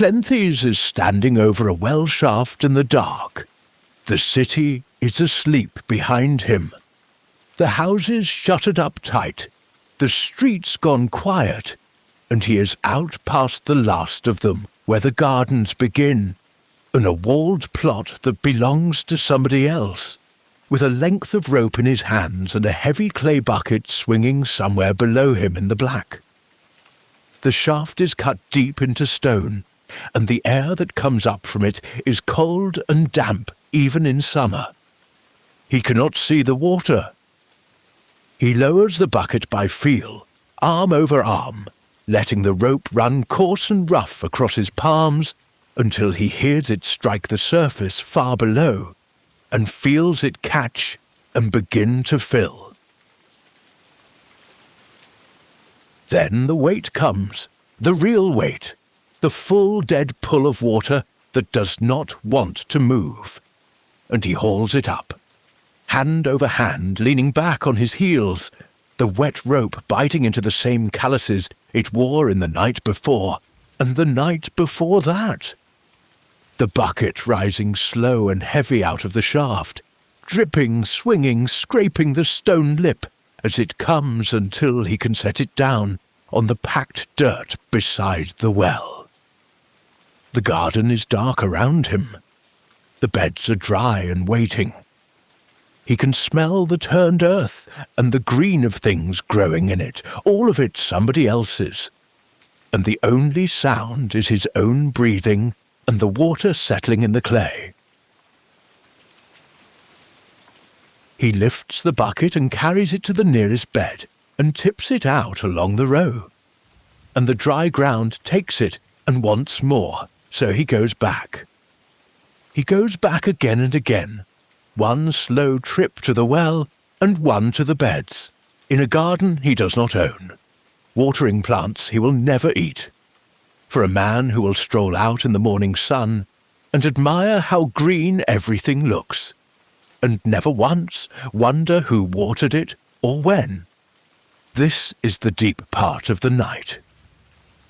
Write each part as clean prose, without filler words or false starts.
Cleanthes is standing over a well shaft in the dark. The city is asleep behind him. The houses shuttered up tight, the streets gone quiet, and he is out past the last of them, where the gardens begin, in a walled plot that belongs to somebody else, with a length of rope in his hands and a heavy clay bucket swinging somewhere below him in the black. The shaft is cut deep into stone, and the air that comes up from it is cold and damp even in summer. He cannot see the water. He lowers the bucket by feel, arm over arm, letting the rope run coarse and rough across his palms until he hears it strike the surface far below and feels it catch and begin to fill. Then the weight comes, the real weight, the full dead pull of water that does not want to move, and he hauls it up, hand over hand, leaning back on his heels, the wet rope biting into the same calluses it wore in the night before, and the night before that. The bucket rising slow and heavy out of the shaft, dripping, swinging, scraping the stone lip as it comes until he can set it down on the packed dirt beside the well. The garden is dark around him. The beds are dry and waiting. He can smell the turned earth and the green of things growing in it, all of it somebody else's. And the only sound is his own breathing and the water settling in the clay. He lifts the bucket and carries it to the nearest bed and tips it out along the row. And the dry ground takes it and wants more, so he goes back. He goes back again and again, one slow trip to the well and one to the beds, in a garden he does not own, watering plants he will never eat, for a man who will stroll out in the morning sun and admire how green everything looks, and never once wonder who watered it or when. This is the deep part of the night,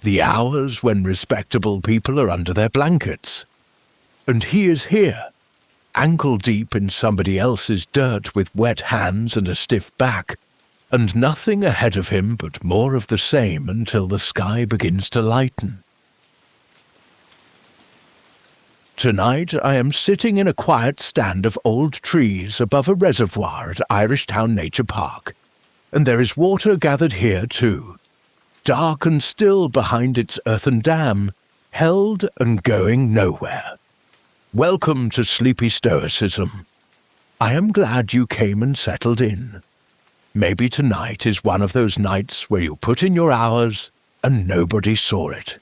the hours when respectable people are under their blankets, and he is here, ankle-deep in somebody else's dirt with wet hands and a stiff back, and nothing ahead of him but more of the same until the sky begins to lighten. Tonight I am sitting in a quiet stand of old trees above a reservoir at Irishtown Nature Park, and there is water gathered here too, dark and still behind its earthen dam, held and going nowhere. Welcome to Sleepy Stoicism. I am glad you came and settled in. Maybe tonight is one of those nights where you put in your hours and nobody saw it.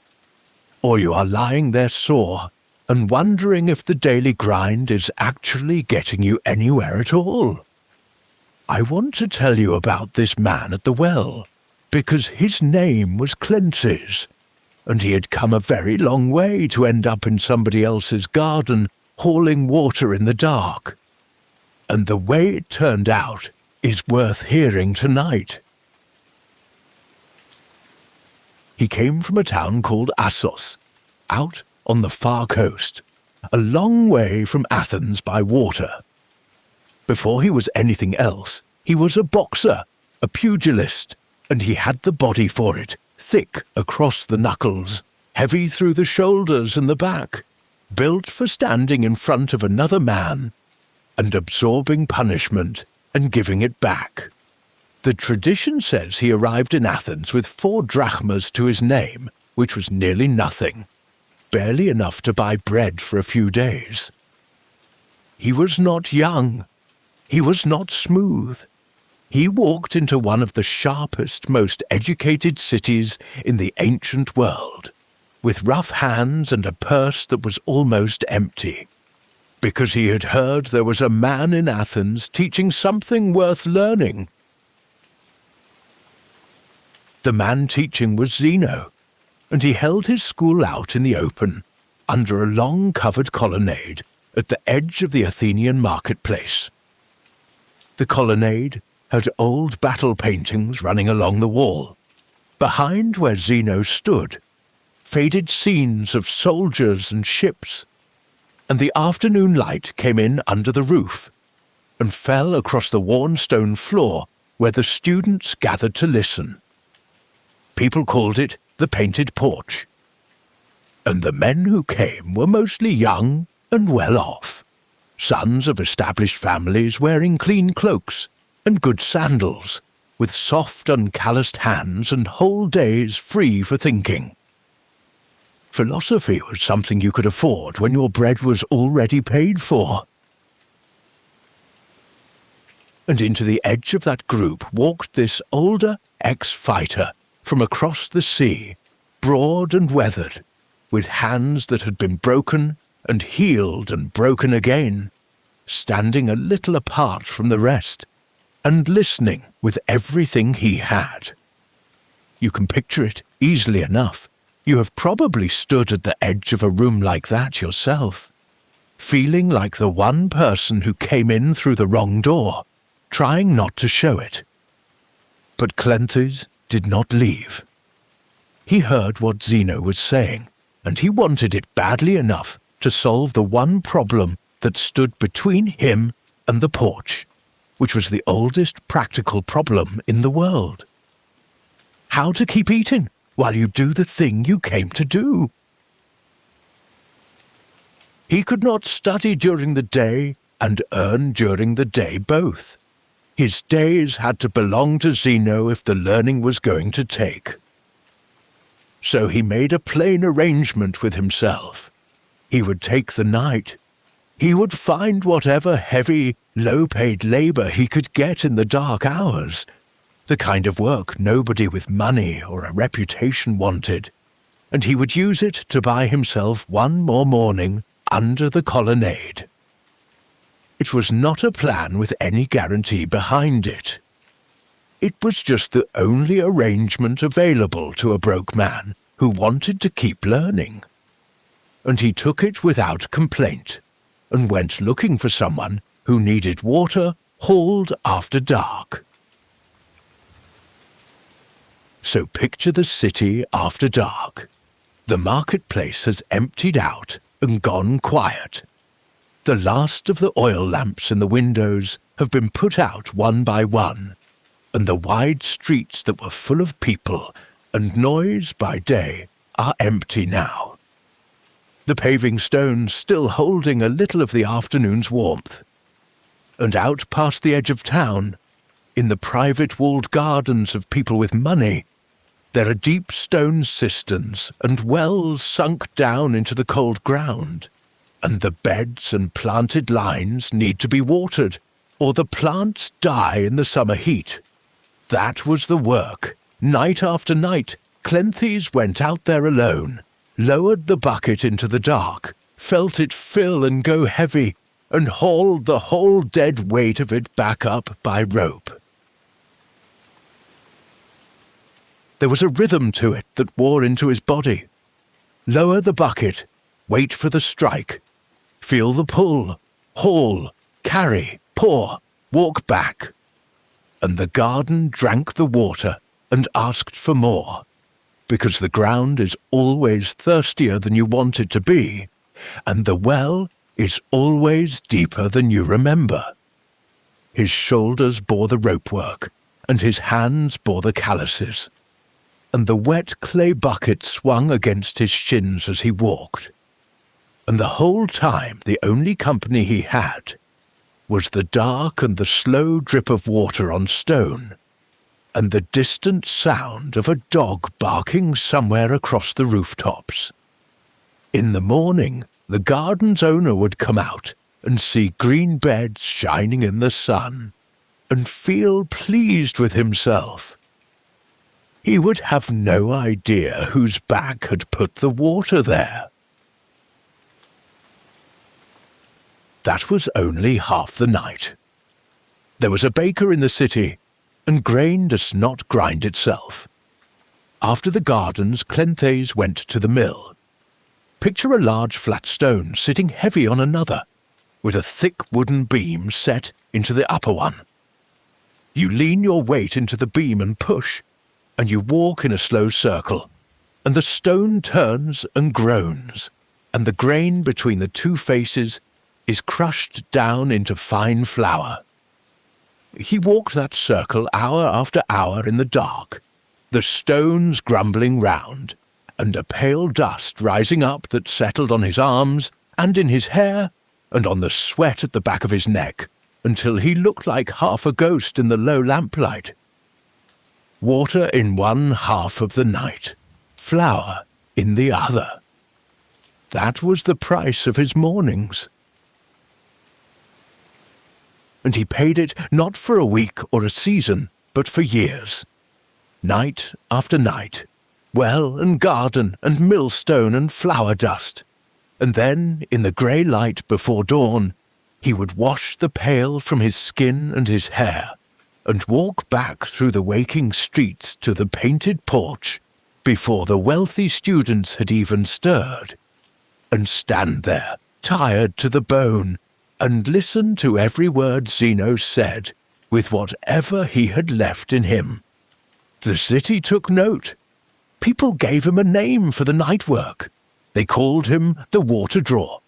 Or you are lying there sore and wondering if the daily grind is actually getting you anywhere at all. I want to tell you about this man at the well, because his name was Cleanthes, and he had come a very long way to end up in somebody else's garden, hauling water in the dark. And the way it turned out is worth hearing tonight. He came from a town called Assos, out on the far coast, a long way from Athens by water. Before he was anything else, he was a boxer, a pugilist, and he had the body for it, thick across the knuckles, heavy through the shoulders and the back, built for standing in front of another man and absorbing punishment and giving it back. The tradition says he arrived in Athens with 4 drachmas to his name, which was nearly nothing, barely enough to buy bread for a few days. He was not young. He was not smooth. He walked into one of the sharpest, most educated cities in the ancient world, with rough hands and a purse that was almost empty, because he had heard there was a man in Athens teaching something worth learning. The man teaching was Zeno, and he held his school out in the open, under a long covered colonnade at the edge of the Athenian marketplace. The colonnade had old battle paintings running along the wall. Behind where Zeno stood, faded scenes of soldiers and ships, and the afternoon light came in under the roof and fell across the worn stone floor where the students gathered to listen. People called it the Painted Porch. And the men who came were mostly young and well off, sons of established families wearing clean cloaks and good sandals, with soft uncalloused hands and whole days free for thinking. Philosophy was something you could afford when your bread was already paid for. And into the edge of that group walked this older ex-fighter from across the sea, broad and weathered, with hands that had been broken and healed and broken again, standing a little apart from the rest, and listening with everything he had. You can picture it easily enough. You have probably stood at the edge of a room like that yourself, feeling like the one person who came in through the wrong door, trying not to show it. But Cleanthes did not leave. He heard what Zeno was saying, and he wanted it badly enough to solve the one problem that stood between him and the porch, which was the oldest practical problem in the world. How to keep eating while you do the thing you came to do. He could not study during the day and earn during the day both. His days had to belong to Zeno if the learning was going to take. So he made a plain arrangement with himself. He would take the night. He would find whatever heavy, low-paid labor he could get in the dark hours, the kind of work nobody with money or a reputation wanted, and he would use it to buy himself one more morning under the colonnade. It was not a plan with any guarantee behind it. It was just the only arrangement available to a broke man who wanted to keep learning. And he took it without complaint, and went looking for someone who needed water hauled after dark. So picture the city after dark. The marketplace has emptied out and gone quiet. The last of the oil lamps in the windows have been put out one by one, and the wide streets that were full of people and noise by day are empty now. The paving stones still holding a little of the afternoon's warmth. And out past the edge of town, in the private walled gardens of people with money, there are deep stone cisterns and wells sunk down into the cold ground, and the beds and planted lines need to be watered, or the plants die in the summer heat. That was the work. Night after night, Cleanthes went out there alone, lowered the bucket into the dark, felt it fill and go heavy, and hauled the whole dead weight of it back up by rope. There was a rhythm to it that wore into his body. Lower the bucket, wait for the strike, feel the pull, haul, carry, pour, walk back. And the garden drank the water and asked for more, because the ground is always thirstier than you want it to be, and the well is always deeper than you remember. His shoulders bore the ropework, and his hands bore the calluses, and the wet clay bucket swung against his shins as he walked. And the whole time the only company he had was the dark and the slow drip of water on stone, and the distant sound of a dog barking somewhere across the rooftops. In the morning, the garden's owner would come out and see green beds shining in the sun, and feel pleased with himself. He would have no idea whose back had put the water there. That was only half the night. There was a baker in the city, and grain does not grind itself. After the gardens, Cleanthes went to the mill. Picture a large flat stone sitting heavy on another, with a thick wooden beam set into the upper one. You lean your weight into the beam and push, and you walk in a slow circle, and the stone turns and groans, and the grain between the two faces is crushed down into fine flour. He walked that circle hour after hour in the dark, the stones grumbling round, and a pale dust rising up that settled on his arms and in his hair and on the sweat at the back of his neck, until he looked like half a ghost in the low lamplight. Water in one half of the night, flour in the other. That was the price of his mornings. And he paid it not for a week or a season, but for years. Night after night, well and garden and millstone and flour dust. And then, in the grey light before dawn, he would wash the pail from his skin and his hair, and walk back through the waking streets to the painted porch, before the wealthy students had even stirred, and stand there, tired to the bone, and listen to every word Zeno said, with whatever he had left in him. The city took note. People gave him a name for the night work. They called him the water drawer.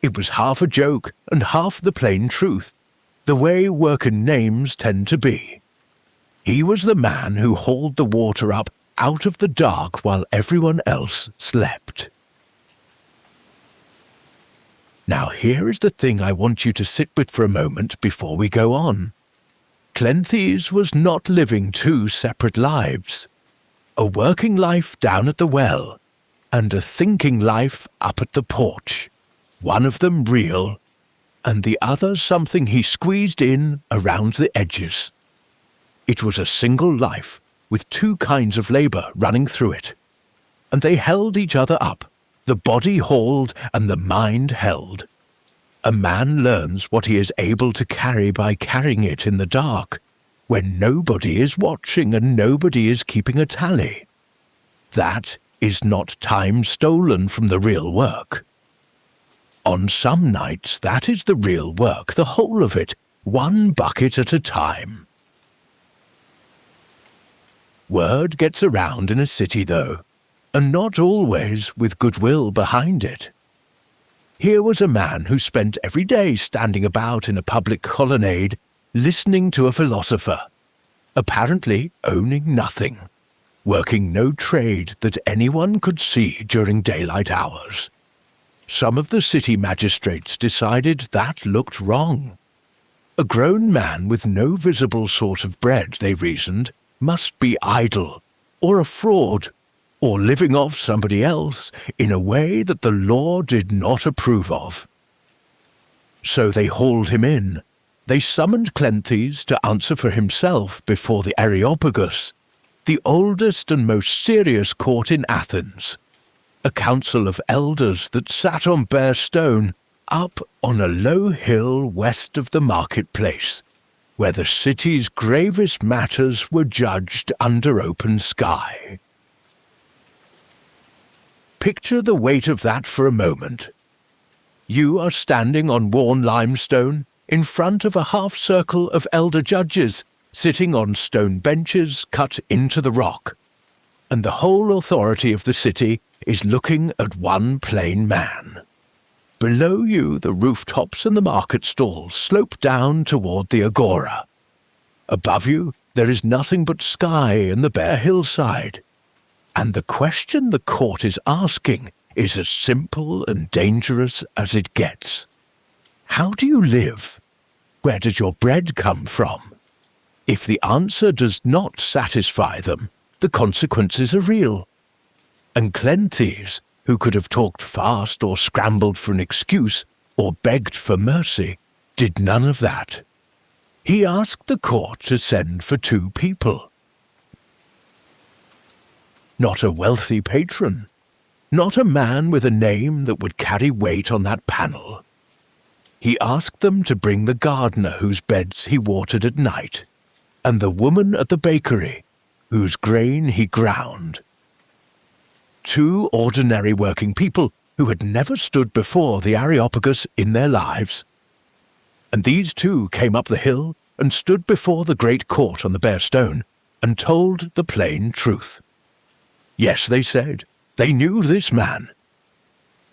It was half a joke and half the plain truth, the way working names tend to be. He was the man who hauled the water up out of the dark while everyone else slept. Now here is the thing I want you to sit with for a moment before we go on. Cleanthes was not living two separate lives. A working life down at the well, and a thinking life up at the porch. One of them real, and the other something he squeezed in around the edges. It was a single life, with two kinds of labour running through it. And they held each other up, the body hauled and the mind held. A man learns what he is able to carry by carrying it in the dark, when nobody is watching and nobody is keeping a tally. That is not time stolen from the real work. On some nights that is the real work, the whole of it, one bucket at a time. Word gets around in a city, though, and not always with goodwill behind it. Here was a man who spent every day standing about in a public colonnade, listening to a philosopher, apparently owning nothing, working no trade that anyone could see during daylight hours. Some of the city magistrates decided that looked wrong. A grown man with no visible source of bread, they reasoned, must be idle, or a fraud, or living off somebody else in a way that the law did not approve of. So they hauled him in. They summoned Cleanthes to answer for himself before the Areopagus, the oldest and most serious court in Athens, a council of elders that sat on bare stone up on a low hill west of the marketplace, where the city's gravest matters were judged under open sky. Picture the weight of that for a moment. You are standing on worn limestone in front of a half-circle of elder judges sitting on stone benches cut into the rock, and the whole authority of the city is looking at one plain man. Below you the rooftops and the market stalls slope down toward the agora. Above you there is nothing but sky and the bare hillside. And the question the court is asking is as simple and dangerous as it gets. How do you live? Where does your bread come from? If the answer does not satisfy them, the consequences are real. And Cleanthes, who could have talked fast or scrambled for an excuse or begged for mercy, did none of that. He asked the court to send for two people. Not a wealthy patron, not a man with a name that would carry weight on that panel. He asked them to bring the gardener whose beds he watered at night, and the woman at the bakery whose grain he ground. Two ordinary working people who had never stood before the Areopagus in their lives. And these two came up the hill and stood before the great court on the bare stone and told the plain truth. Yes, they said, they knew this man.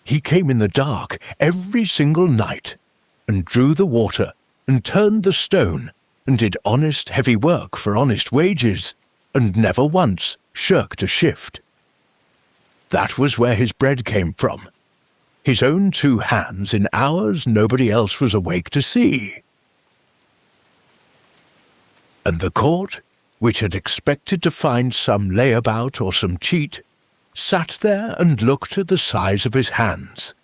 He came in the dark every single night, and drew the water, and turned the stone, and did honest heavy work for honest wages, and never once shirked a shift. That was where his bread came from. His own 2 hands in hours nobody else was awake to see. And the court, which had expected to find some layabout or some cheat, sat there and looked at the size of his hands,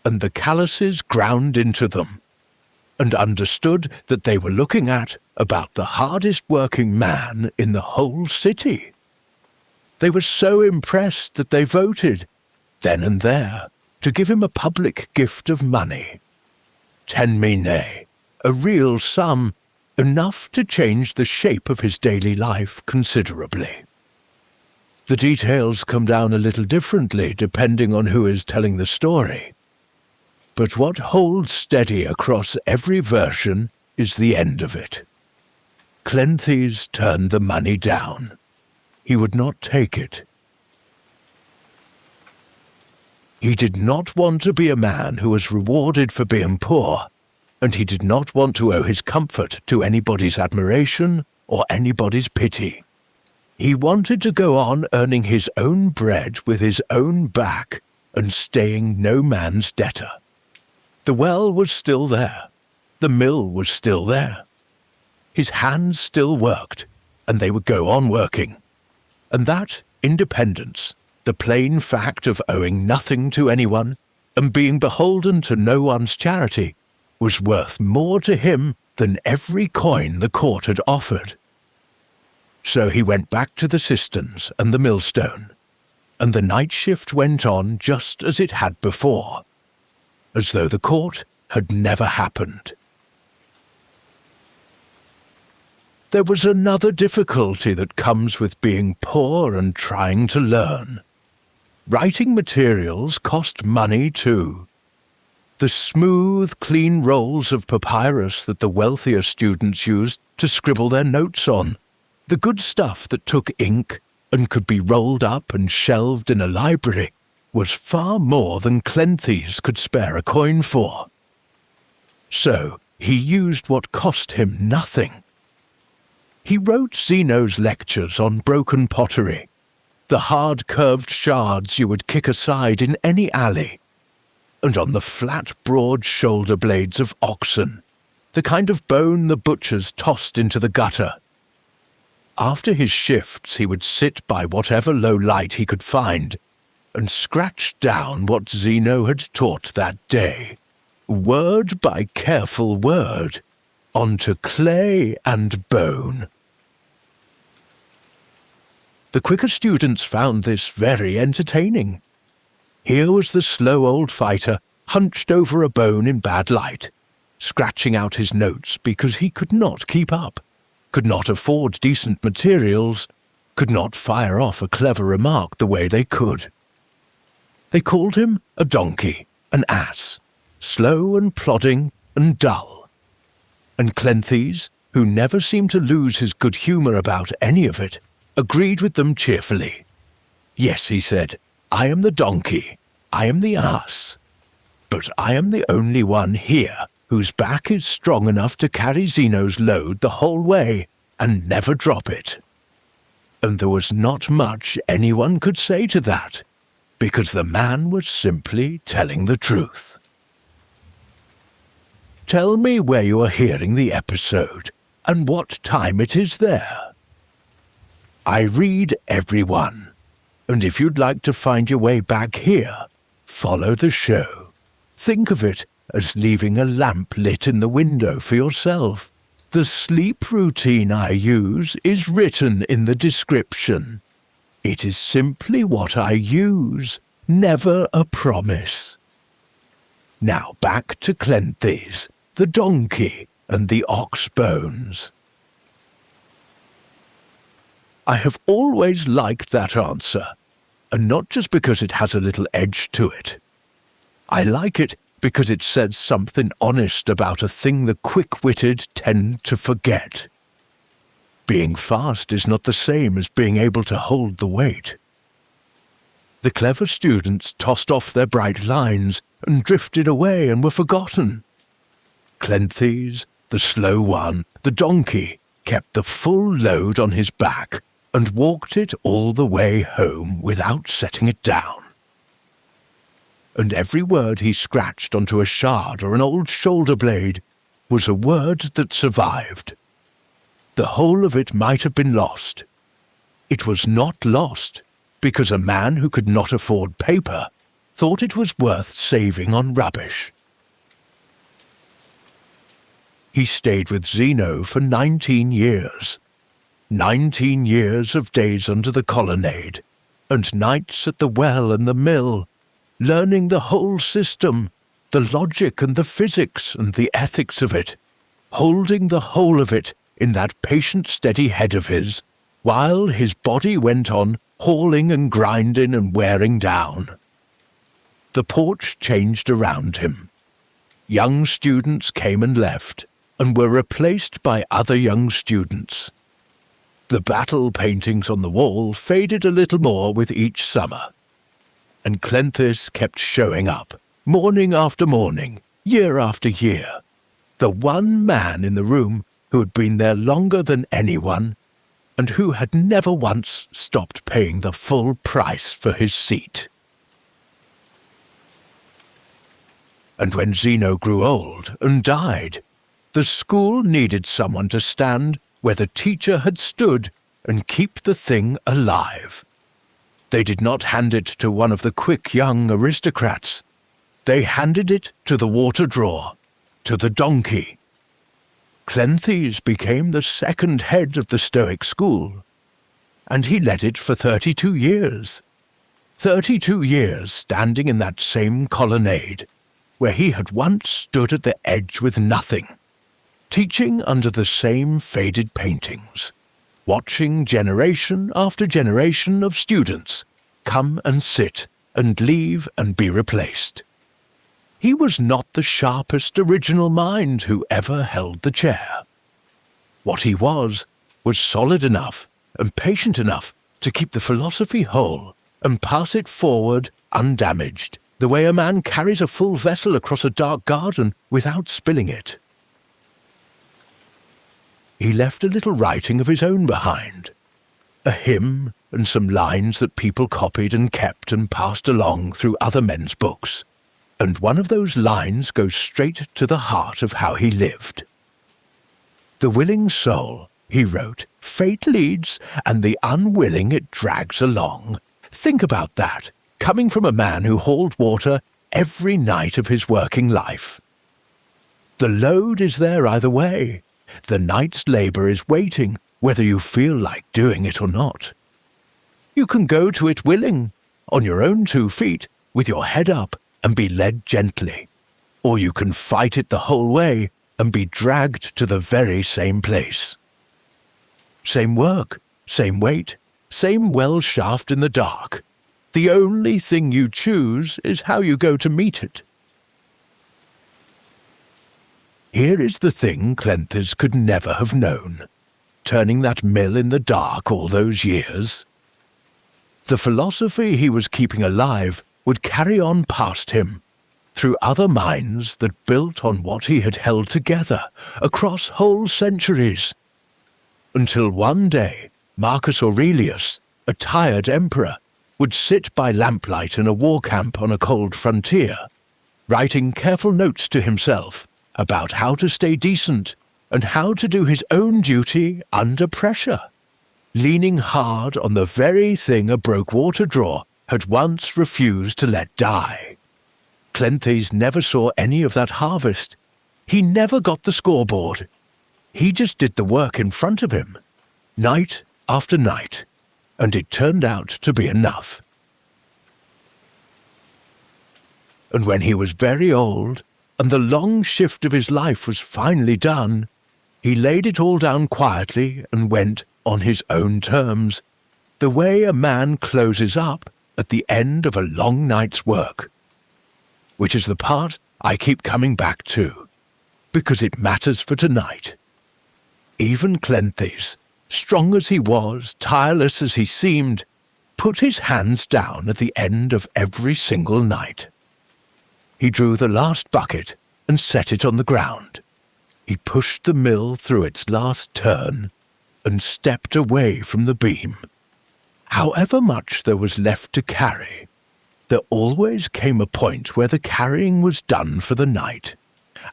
and the calluses ground into them, and understood that they were looking at about the hardest working man in the whole city. They were so impressed that they voted, then and there, to give him a public gift of money. 10 minae, a real sum, enough to change the shape of his daily life considerably. The details come down a little differently depending on who is telling the story. But what holds steady across every version is the end of it. Cleanthes turned the money down. He would not take it. He did not want to be a man who was rewarded for being poor, and he did not want to owe his comfort to anybody's admiration or anybody's pity. He wanted to go on earning his own bread with his own back and staying no man's debtor. The well was still there. The mill was still there. His hands still worked, and they would go on working. And that independence, the plain fact of owing nothing to anyone and being beholden to no one's charity, was worth more to him than every coin the court had offered. So he went back to the cisterns and the millstone, and the night shift went on just as it had before, as though the court had never happened. There was another difficulty that comes with being poor and trying to learn. Writing materials cost money too. The smooth, clean rolls of papyrus that the wealthier students used to scribble their notes on, the good stuff that took ink and could be rolled up and shelved in a library, was far more than Cleanthes could spare a coin for. So he used what cost him nothing. He wrote Zeno's lectures on broken pottery, the hard curved shards you would kick aside in any alley, and on the flat, broad shoulder blades of oxen, the kind of bone the butchers tossed into the gutter. After his shifts he would sit by whatever low light he could find, and scratch down what Zeno had taught that day, word by careful word, onto clay and bone. The quicker students found this very entertaining. Here was the slow old fighter hunched over a bone in bad light, scratching out his notes because he could not keep up, could not afford decent materials, could not fire off a clever remark the way they could. They called him a donkey, an ass, slow and plodding and dull. And Cleanthes, who never seemed to lose his good humour about any of it, agreed with them cheerfully. Yes, he said, I am the donkey, I am the ass, but I am the only one here whose back is strong enough to carry Zeno's load the whole way and never drop it. And there was not much anyone could say to that, because the man was simply telling the truth. Tell me where you are hearing the episode, and what time it is there. I read every one, and if you'd like to find your way back here, follow the show. Think of it as leaving a lamp lit in the window for yourself. The sleep routine I use is written in the description. It is simply what I use, never a promise. Now back to Cleanthes, the donkey, and the ox bones. I have always liked that answer, and not just because it has a little edge to it. I like it because it says something honest about a thing the quick-witted tend to forget. Being fast is not the same as being able to hold the weight. The clever students tossed off their bright lines and drifted away and were forgotten. Cleanthes, the slow one, the donkey, kept the full load on his back and walked it all the way home without setting it down. And every word he scratched onto a shard or an old shoulder blade was a word that survived. The whole of it might have been lost. It was not lost, because a man who could not afford paper thought it was worth saving on rubbish. He stayed with Zeno for 19 years. 19 years of days under the colonnade, and nights at the well and the mill, learning the whole system, the logic and the physics and the ethics of it, holding the whole of it in that patient steady head of his, while his body went on hauling and grinding and wearing down. The porch changed around him. Young students came and left, and were replaced by other young students. The battle paintings on the wall faded a little more with each summer, and Cleanthes kept showing up, morning after morning, year after year, the one man in the room who had been there longer than anyone, and who had never once stopped paying the full price for his seat. And when Zeno grew old and died, the school needed someone to stand where the teacher had stood and keep the thing alive. They did not hand it to one of the quick young aristocrats. They handed it to the water drawer, to the donkey. Cleanthes became the second head of the Stoic school, and he led it for 32 years. 32 years standing in that same colonnade, where he had once stood at the edge with nothing, teaching under the same faded paintings, watching generation after generation of students come and sit and leave and be replaced. He was not the sharpest original mind who ever held the chair. What he was solid enough and patient enough to keep the philosophy whole and pass it forward undamaged, the way a man carries a full vessel across a dark garden without spilling it. He left a little writing of his own behind, a hymn and some lines that people copied and kept and passed along through other men's books. And one of those lines goes straight to the heart of how he lived. The willing soul, he wrote, fate leads, and the unwilling it drags along. Think about that, coming from a man who hauled water every night of his working life. The load is there either way. The night's labour is waiting, whether you feel like doing it or not. You can go to it willing, on your own 2 feet, with your head up, and be led gently, or you can fight it the whole way and be dragged to the very same place. Same work, same weight, same well shaft in the dark. The only thing you choose is how you go to meet it. Here is the thing Cleanthes could never have known, turning that mill in the dark all those years. The philosophy he was keeping alive would carry on past him, through other minds that built on what he had held together across whole centuries, until one day Marcus Aurelius, a tired emperor, would sit by lamplight in a war camp on a cold frontier, writing careful notes to himself about how to stay decent and how to do his own duty under pressure, leaning hard on the very thing a broke water drawer had once refused to let die. Cleanthes never saw any of that harvest. He never got the scoreboard. He just did the work in front of him, night after night, and it turned out to be enough. And when he was very old, and the long shift of his life was finally done, he laid it all down quietly and went on his own terms, the way a man closes up at the end of a long night's work, which is the part I keep coming back to, because it matters for tonight. Even Cleanthes, strong as he was, tireless as he seemed, put his hands down at the end of every single night. He drew the last bucket and set it on the ground. He pushed the mill through its last turn and stepped away from the beam. However much there was left to carry, there always came a point where the carrying was done for the night,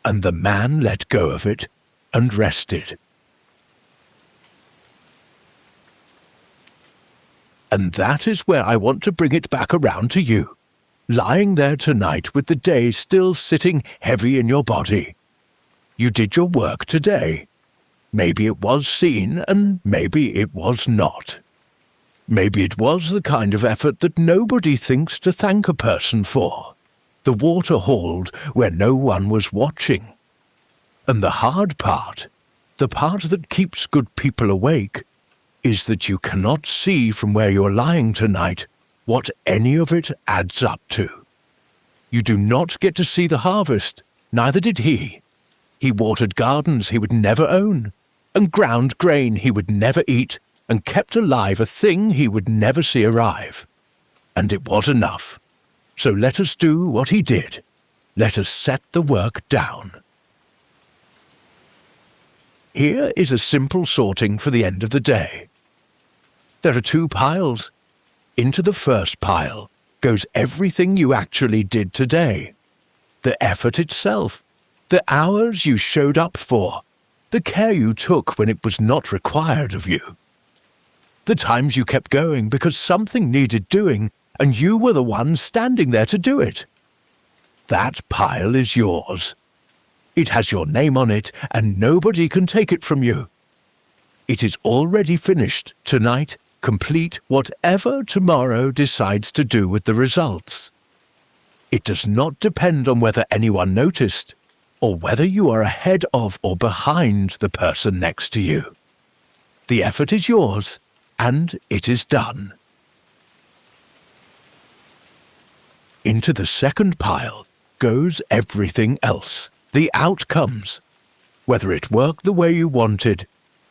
and the man let go of it and rested. And that is where I want to bring it back around to you, lying there tonight with the day still sitting heavy in your body. You did your work today. Maybe it was seen, and maybe it was not. Maybe it was the kind of effort that nobody thinks to thank a person for, the water hauled where no one was watching. And the hard part, the part that keeps good people awake, is that you cannot see from where you're lying tonight what any of it adds up to. You do not get to see the harvest, neither did he. He watered gardens he would never own, and ground grain he would never eat, and kept alive a thing he would never see arrive. And it was enough. So let us do what he did. Let us set the work down. Here is a simple sorting for the end of the day. There are 2 piles. Into the first pile goes everything you actually did today. The effort itself, the hours you showed up for, the care you took when it was not required of you. The times you kept going because something needed doing and you were the one standing there to do it. That pile is yours. It has your name on it and nobody can take it from you. It is already finished tonight, complete whatever tomorrow decides to do with the results. It does not depend on whether anyone noticed, or whether you are ahead of or behind the person next to you. The effort is yours, and it is done. Into the second pile goes everything else, the outcomes. Whether it worked the way you wanted,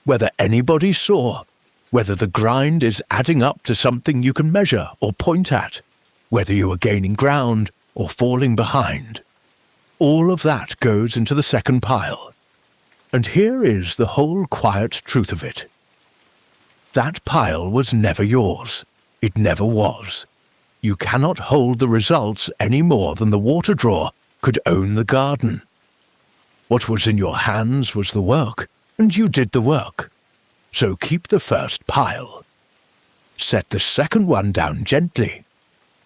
whether anybody saw, whether the grind is adding up to something you can measure or point at, whether you are gaining ground or falling behind. All of that goes into the second pile. And here is the whole quiet truth of it. That pile was never yours. It never was. You cannot hold the results any more than the water drawer could own the garden. What was in your hands was the work, and you did the work. So keep the first pile. Set the second one down gently,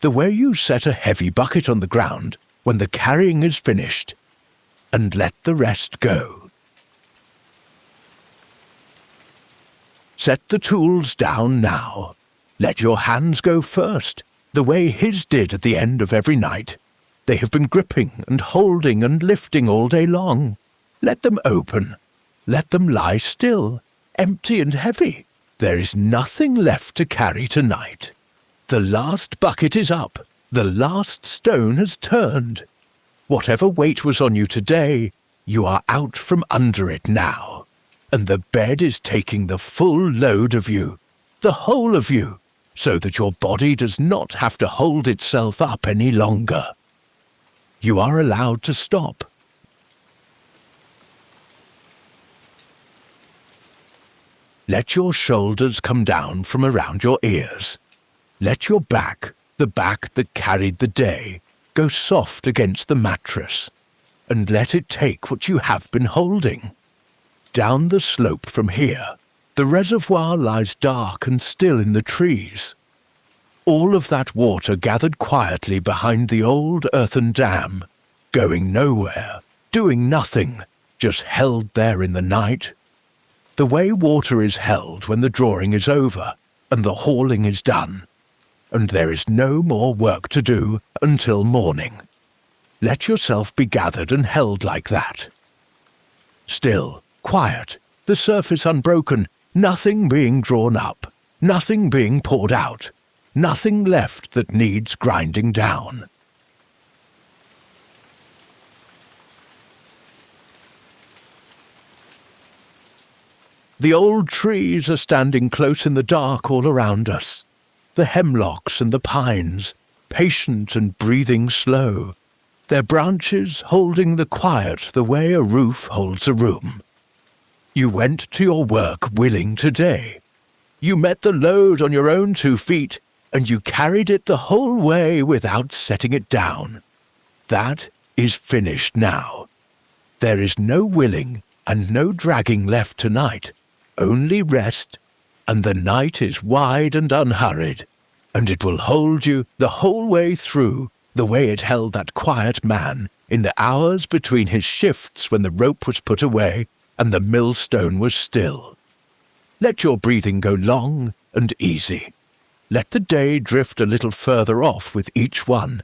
the way you set a heavy bucket on the ground when the carrying is finished, and let the rest go. Set the tools down now. Let your hands go first, the way his did at the end of every night. They have been gripping and holding and lifting all day long. Let them open. Let them lie still, empty and heavy. There is nothing left to carry tonight. The last bucket is up. The last stone has turned. Whatever weight was on you today, you are out from under it now. And the bed is taking the full load of you, the whole of you, so that your body does not have to hold itself up any longer. You are allowed to stop. Let your shoulders come down from around your ears. Let your back, the back that carried the day, go soft against the mattress, and let it take what you have been holding. Down the slope from here, the reservoir lies dark and still in the trees. All of that water gathered quietly behind the old earthen dam, going nowhere, doing nothing, just held there in the night. The way water is held when the drawing is over and the hauling is done, and there is no more work to do until morning. Let yourself be gathered and held like that. Still, quiet, the surface unbroken, nothing being drawn up, nothing being poured out, nothing left that needs grinding down. The old trees are standing close in the dark all around us. the hemlocks and the pines, patient and breathing slow, their branches holding the quiet the way a roof holds a room. You went to your work willing today. You met the load on your own 2 feet, and you carried it the whole way without setting it down. That is finished now. There is no willing and no dragging left tonight, only rest, and the night is wide and unhurried, and it will hold you the whole way through, the way it held that quiet man in the hours between his shifts when the rope was put away and the millstone was still. Let your breathing go long and easy. Let the day drift a little further off with each one.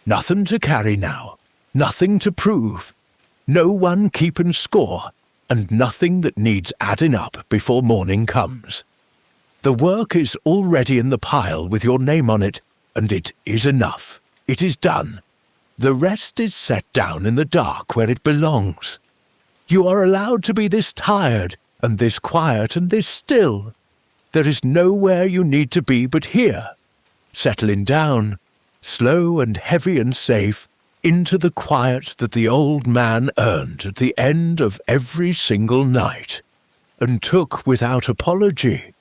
Nothing to carry now, nothing to prove, no one keeping score, and nothing that needs adding up before morning comes. The work is already in the pile with your name on it, and it is enough. It is done. The rest is set down in the dark where it belongs. You are allowed to be this tired, and this quiet, and this still. There is nowhere you need to be but here, settling down, slow and heavy and safe, into the quiet that the old man earned at the end of every single night, and took without apology.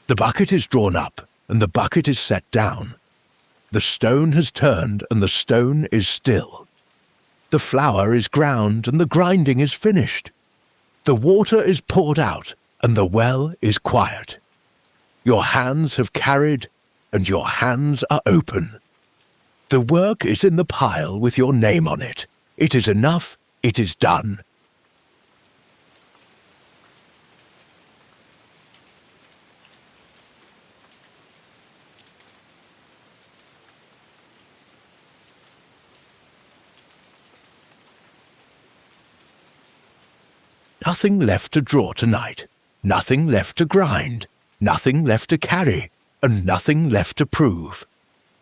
The bucket is drawn up, and the bucket is set down. The stone has turned, and the stone is still. The flour is ground, and the grinding is finished. The water is poured out, and the well is quiet. Your hands have carried, and your hands are open. The work is in the pile with your name on it. It is enough, it is done. Nothing left to draw tonight, nothing left to grind, nothing left to carry, and nothing left to prove.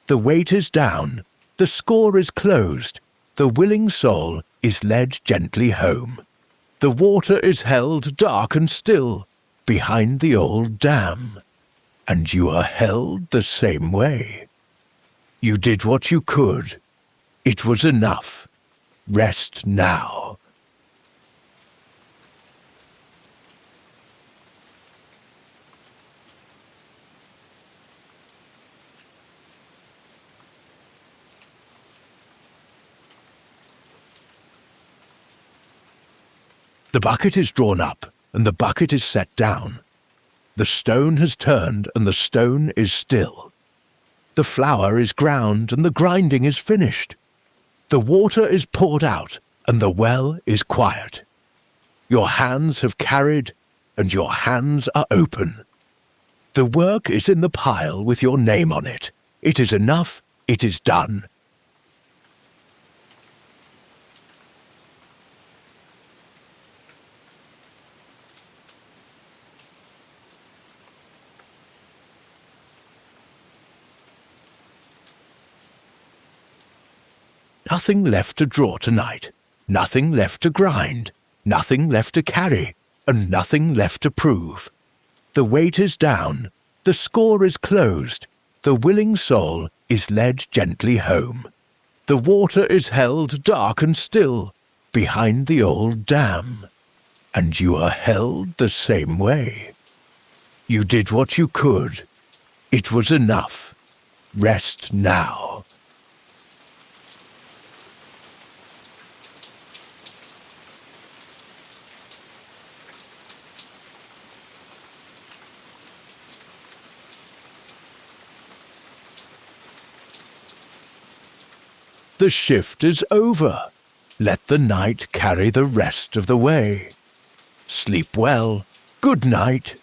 The weight is down, the score is closed, the willing soul is led gently home. The water is held dark and still behind the old dam, and you are held the same way. You did what you could. It was enough. Rest now. The bucket is drawn up, and the bucket is set down. The stone has turned, and the stone is still. The flour is ground, and the grinding is finished. The water is poured out, and the well is quiet. Your hands have carried, and your hands are open. The work is in the pile with your name on it. It is enough, it is done. Nothing left to draw tonight, nothing left to grind, nothing left to carry, and nothing left to prove. The weight is down, the score is closed, the willing soul is led gently home. The water is held dark and still behind the old dam, and you are held the same way. You did what you could. It was enough. Rest now. The shift is over. Let the night carry the rest of the way. Sleep well. Good night.